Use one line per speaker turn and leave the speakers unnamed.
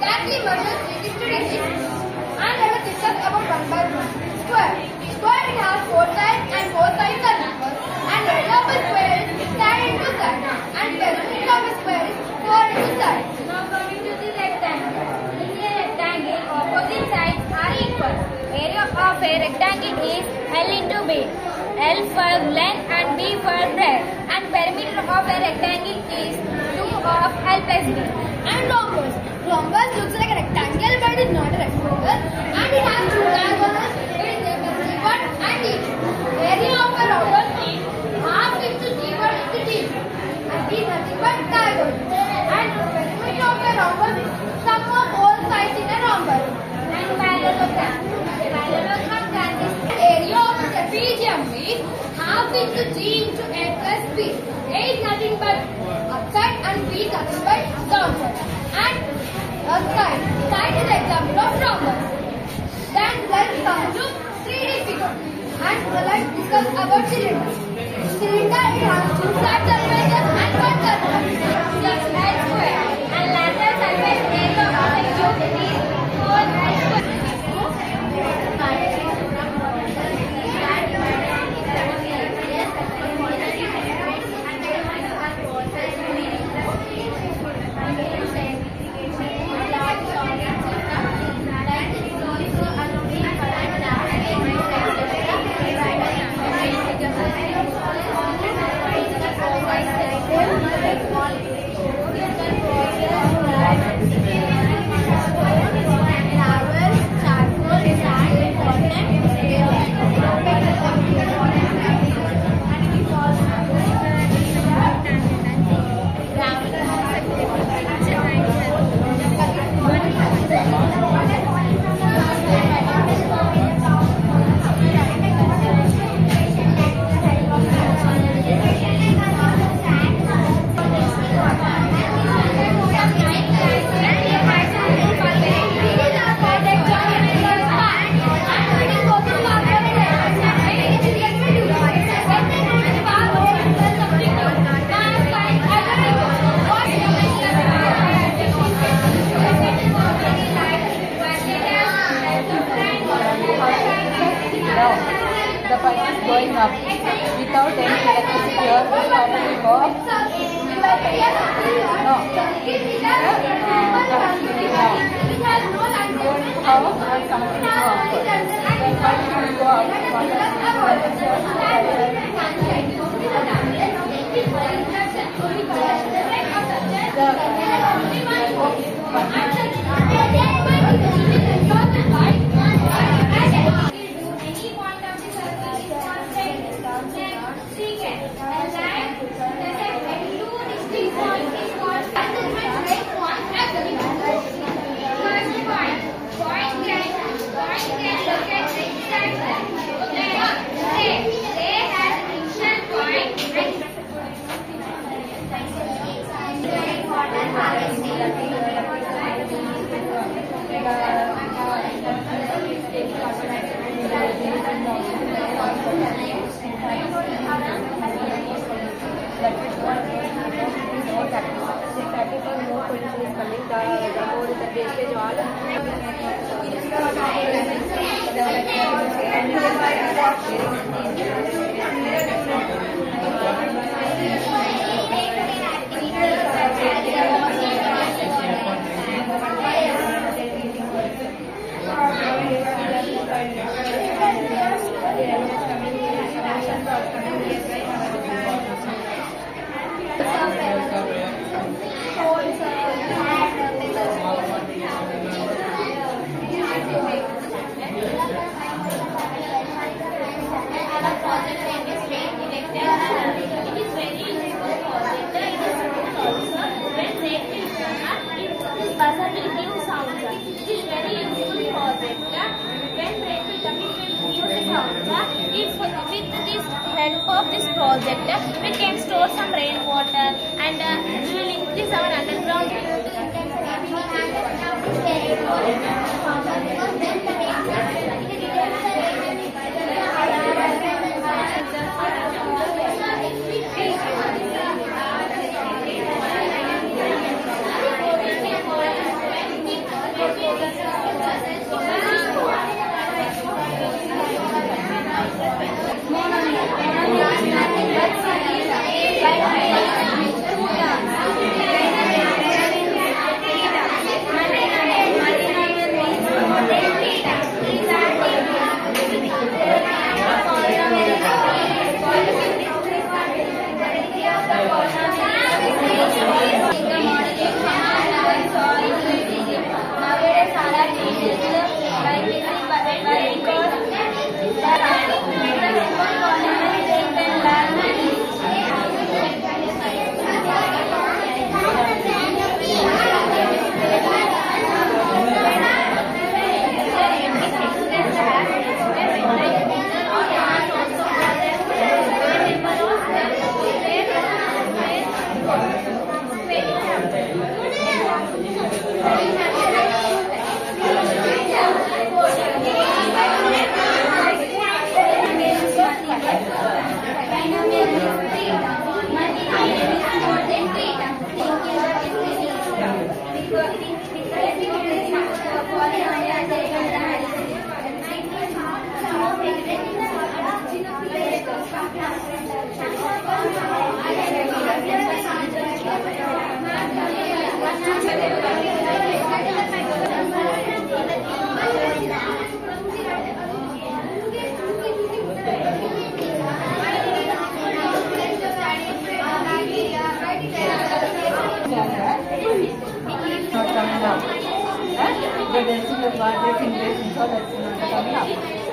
exactly measures 360 degrees. And let us discuss about one by one. Square. Square it has four sides and four sides are equal. And area of a square is side into side. And perimeter of a square is 4 into side.
Now coming to the rectangle. In a rectangle, opposite sides are equal. Area of a rectangle is L into B. L for length and B for breadth. And perimeter of a rectangle is 2 of L plus B.
And rhombus. Rhombus looks like a rectangle but it is not a rectangle. And it has two diagonals. It is named as D1 and D2. Area of a rhombus is half into D1 into D2. And D is nothing but diagonal. And the perimeter of a rhombus is sum of all sides in a rhombus.
And parallelogram. Parallelogram consists
Area of a trapezium is half into G into A plus B. A is nothing but upside and B is nothing but downside. And side. Side is an example of rhombus. Then let's come to 3D figure. And let's discuss about cylinder. Cylinder it has two side surfaces and one surface.
L square. And lateral surface area of a cube is 4L square.
The pipe is going up without any electricity or will normally go up. No. How and something go upward. The pipe will go up.
Help of this project, we can store some rainwater and we will increase our underground.
Coming up. The dancing of God is in this, so that's not coming up.